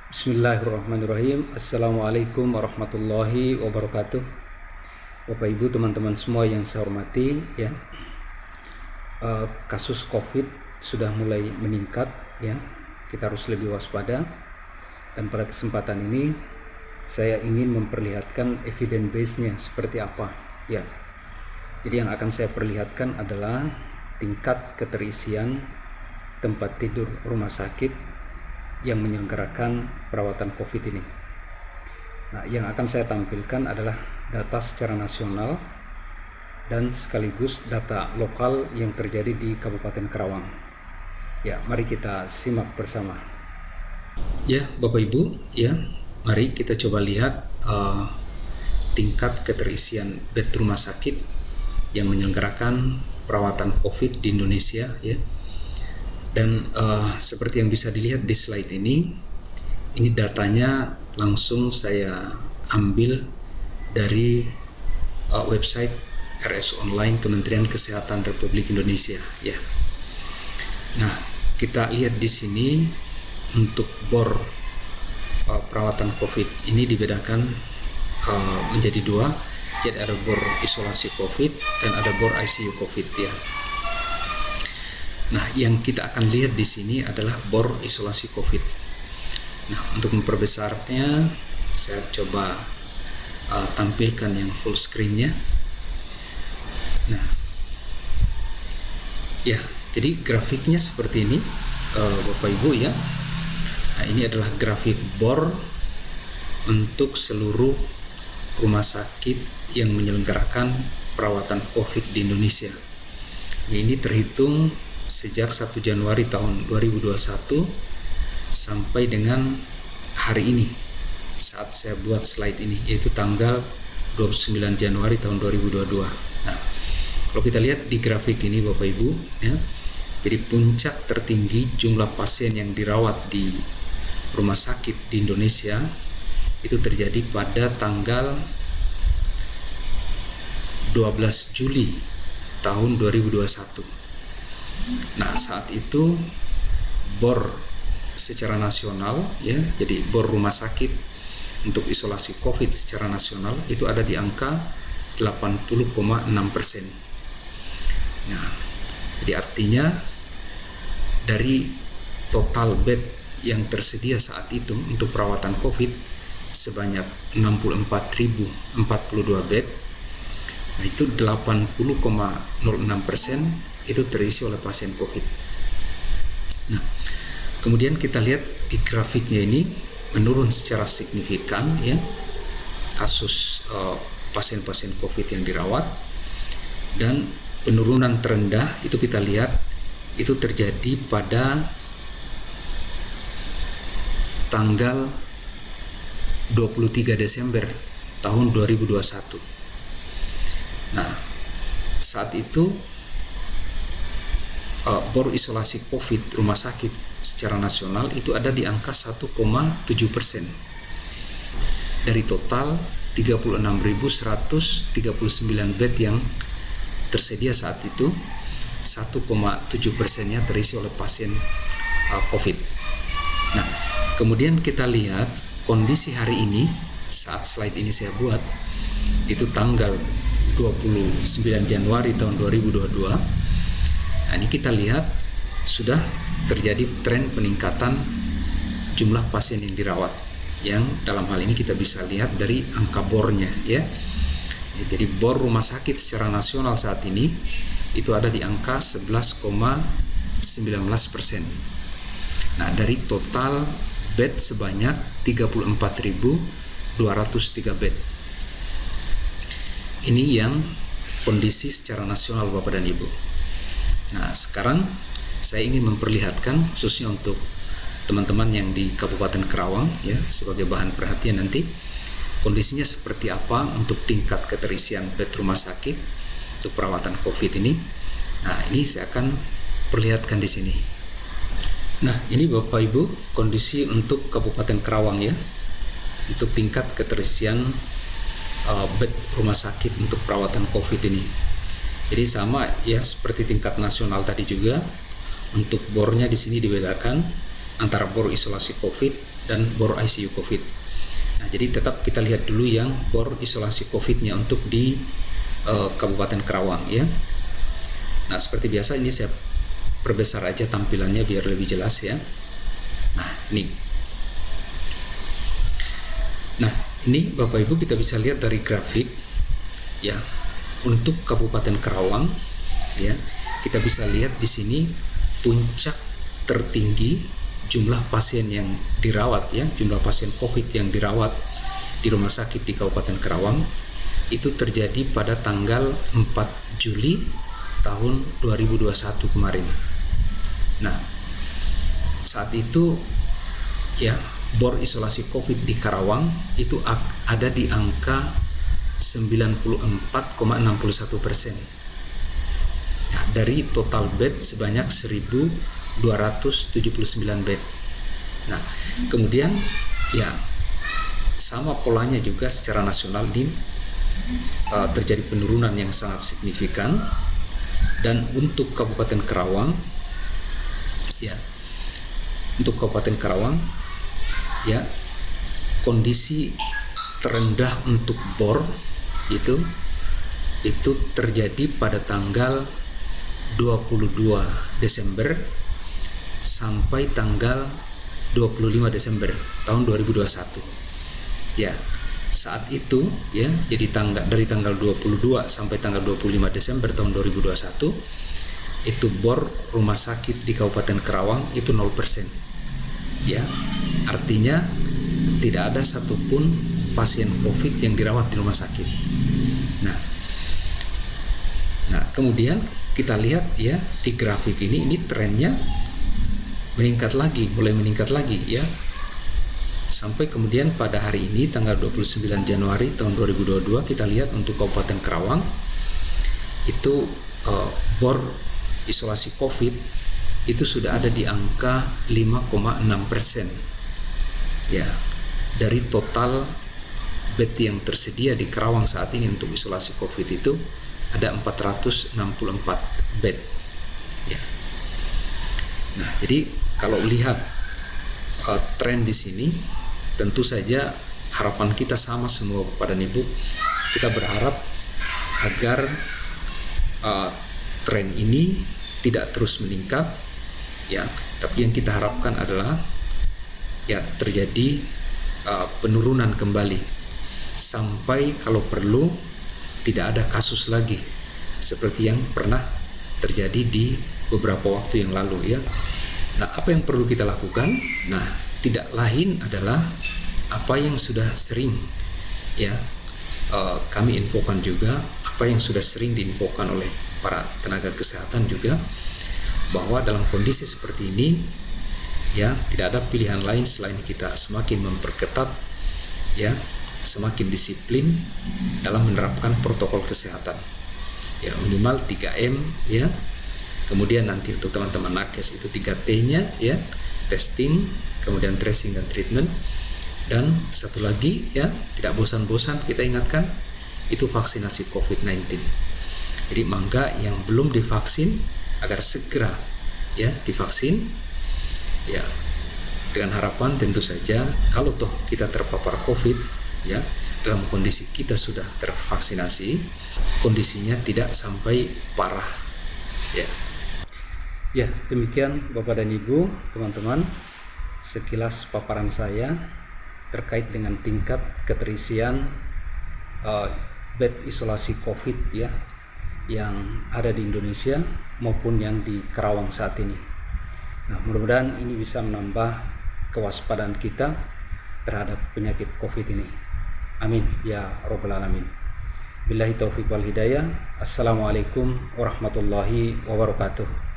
Bismillahirrahmanirrahim. Assalamualaikum warahmatullahi wabarakatuh. Bapak Ibu, teman-teman semua yang saya hormati, ya, kasus COVID sudah mulai meningkat, ya. Kita harus lebih waspada. Dan pada kesempatan ini saya ingin memperlihatkan evidence base-nya seperti apa, ya. Jadi yang akan saya perlihatkan adalah tingkat keterisian tempat tidur rumah sakit yang menyelenggarakan perawatan COVID ini. Nah, yang akan saya tampilkan adalah data secara nasional dan sekaligus data lokal yang terjadi di Kabupaten Karawang. Ya, mari kita simak bersama. Ya, Bapak Ibu, ya, mari kita coba lihat tingkat keterisian bed rumah sakit yang menyelenggarakan perawatan COVID di Indonesia, ya. Dan seperti yang bisa dilihat di slide ini datanya langsung saya ambil dari website RS Online Kementerian Kesehatan Republik Indonesia, ya. Nah, kita lihat di sini untuk bor perawatan COVID ini dibedakan menjadi dua, jadi ada bor isolasi COVID dan ada bor ICU COVID, ya. Nah, yang kita akan lihat di sini adalah bor isolasi COVID. Nah, untuk memperbesarnya, saya coba tampilkan yang full screen-nya. Nah, ya, jadi grafiknya seperti ini, Bapak Ibu, ya. Nah, ini adalah grafik bor untuk seluruh rumah sakit yang menyelenggarakan perawatan COVID di Indonesia. Ini terhitung sejak 1 Januari tahun 2021 sampai dengan hari ini saat saya buat slide ini, yaitu tanggal 29 Januari tahun 2022. Nah, kalau kita lihat di grafik ini Bapak Ibu, ya, jadi puncak tertinggi jumlah pasien yang dirawat di rumah sakit di Indonesia itu terjadi pada tanggal 12 Juli tahun 2021. Nah, saat itu bor secara nasional, ya, jadi bor rumah sakit untuk isolasi COVID secara nasional itu ada di angka 80,6%. Nah, jadi artinya dari total bed yang tersedia saat itu untuk perawatan COVID sebanyak 64.042 bed. Nah, itu 80,06% itu terisi oleh pasien COVID. Nah, kemudian kita lihat di grafiknya ini menurun secara signifikan, ya, kasus pasien-pasien COVID yang dirawat, dan penurunan terendah itu kita lihat itu terjadi pada tanggal 23 Desember tahun 2021. Nah, saat itu bor isolasi COVID rumah sakit secara nasional itu ada di angka 1,7% dari total 36.139 bed yang tersedia saat itu. 1,7%-nya terisi oleh pasien COVID. Nah, kemudian kita lihat kondisi hari ini saat slide ini saya buat itu tanggal 29 Januari tahun 2022. Nah, ini kita lihat sudah terjadi tren peningkatan jumlah pasien yang dirawat, yang dalam hal ini kita bisa lihat dari angka bornya, ya. Jadi bor rumah sakit secara nasional saat ini itu ada di angka 11,19%. Nah, dari total bed sebanyak 34.203 bed. Ini yang kondisi secara nasional Bapak dan Ibu. Nah, sekarang saya ingin memperlihatkan khususnya untuk teman-teman yang di Kabupaten Karawang, ya, sebagai bahan perhatian nanti kondisinya seperti apa untuk tingkat keterisian bed rumah sakit untuk perawatan COVID ini. Nah, ini saya akan perlihatkan di sini. Nah, ini Bapak Ibu kondisi untuk Kabupaten Karawang, ya, untuk tingkat keterisian bed rumah sakit untuk perawatan COVID ini. Jadi sama, ya, seperti tingkat nasional tadi juga. Untuk bornya di sini dibedakan antara bor isolasi COVID dan bor ICU COVID. Nah, jadi tetap kita lihat dulu yang bor isolasi COVID-nya untuk di Kabupaten Karawang ya. Nah, seperti biasa ini saya perbesar aja tampilannya biar lebih jelas ya. Nah, ini Bapak Ibu kita bisa lihat dari grafik ya. Untuk Kabupaten Karawang ya, kita bisa lihat di sini puncak tertinggi jumlah pasien yang dirawat ya, jumlah pasien COVID yang dirawat di rumah sakit di Kabupaten Karawang itu terjadi pada tanggal 4 Juli tahun 2021 kemarin. Nah, saat itu ya bor isolasi COVID di Karawang itu ada di angka 94,61%. Nah, dari total bed sebanyak 1.279 bed. Nah, kemudian ya sama polanya juga secara nasional terjadi penurunan yang sangat signifikan. Dan untuk Kabupaten Karawang ya, untuk Kabupaten Karawang ya, kondisi terendah untuk bor itu terjadi pada tanggal 22 Desember sampai tanggal 25 Desember tahun 2021 ya. Saat itu ya, jadi dari tanggal 22 sampai tanggal 25 Desember tahun 2021 itu bor rumah sakit di Kabupaten Karawang itu 0% ya. Artinya tidak ada satupun pasien COVID yang dirawat di rumah sakit. Nah, kemudian kita lihat ya di grafik ini trennya mulai meningkat lagi ya. Sampai kemudian pada hari ini tanggal 29 Januari tahun 2022 kita lihat untuk Kabupaten Karawang itu bor isolasi COVID itu sudah ada di angka 5,6% ya. Dari total bed yang tersedia di Karawang saat ini untuk isolasi COVID itu ada 464 bed ya. Nah, jadi kalau lihat tren di sini, tentu saja harapan kita sama semua Bapak dan Ibu. Kita berharap agar tren ini tidak terus meningkat ya, tapi yang kita harapkan adalah ya terjadi penurunan kembali sampai kalau perlu tidak ada kasus lagi seperti yang pernah terjadi di beberapa waktu yang lalu ya. Nah, apa yang perlu kita lakukan? Nah, tidak lain adalah apa yang sudah sering ya kami infokan juga, apa yang sudah sering diinfokan oleh para tenaga kesehatan juga, bahwa dalam kondisi seperti ini ya tidak ada pilihan lain selain kita semakin memperketat ya, semakin disiplin dalam menerapkan protokol kesehatan ya, minimal 3M ya. Kemudian nanti untuk teman-teman nakes itu 3T-nya ya, testing, kemudian tracing dan treatment. Dan satu lagi ya, tidak bosan-bosan kita ingatkan, itu vaksinasi COVID-19. Jadi mangga yang belum divaksin agar segera ya divaksin ya, dengan harapan tentu saja kalau toh kita terpapar COVID ya, dalam kondisi kita sudah tervaksinasi, kondisinya tidak sampai parah ya. Ya, demikian Bapak dan Ibu, teman-teman, sekilas paparan saya terkait dengan tingkat keterisian bed isolasi COVID ya yang ada di Indonesia maupun yang di Karawang saat ini. Nah, mudah-mudahan ini bisa menambah kewaspadaan kita terhadap penyakit COVID ini. Amin ya Rabbal Alamin. Billahi taufiq wal hidayah. Assalamualaikum warahmatullahi wabarakatuh.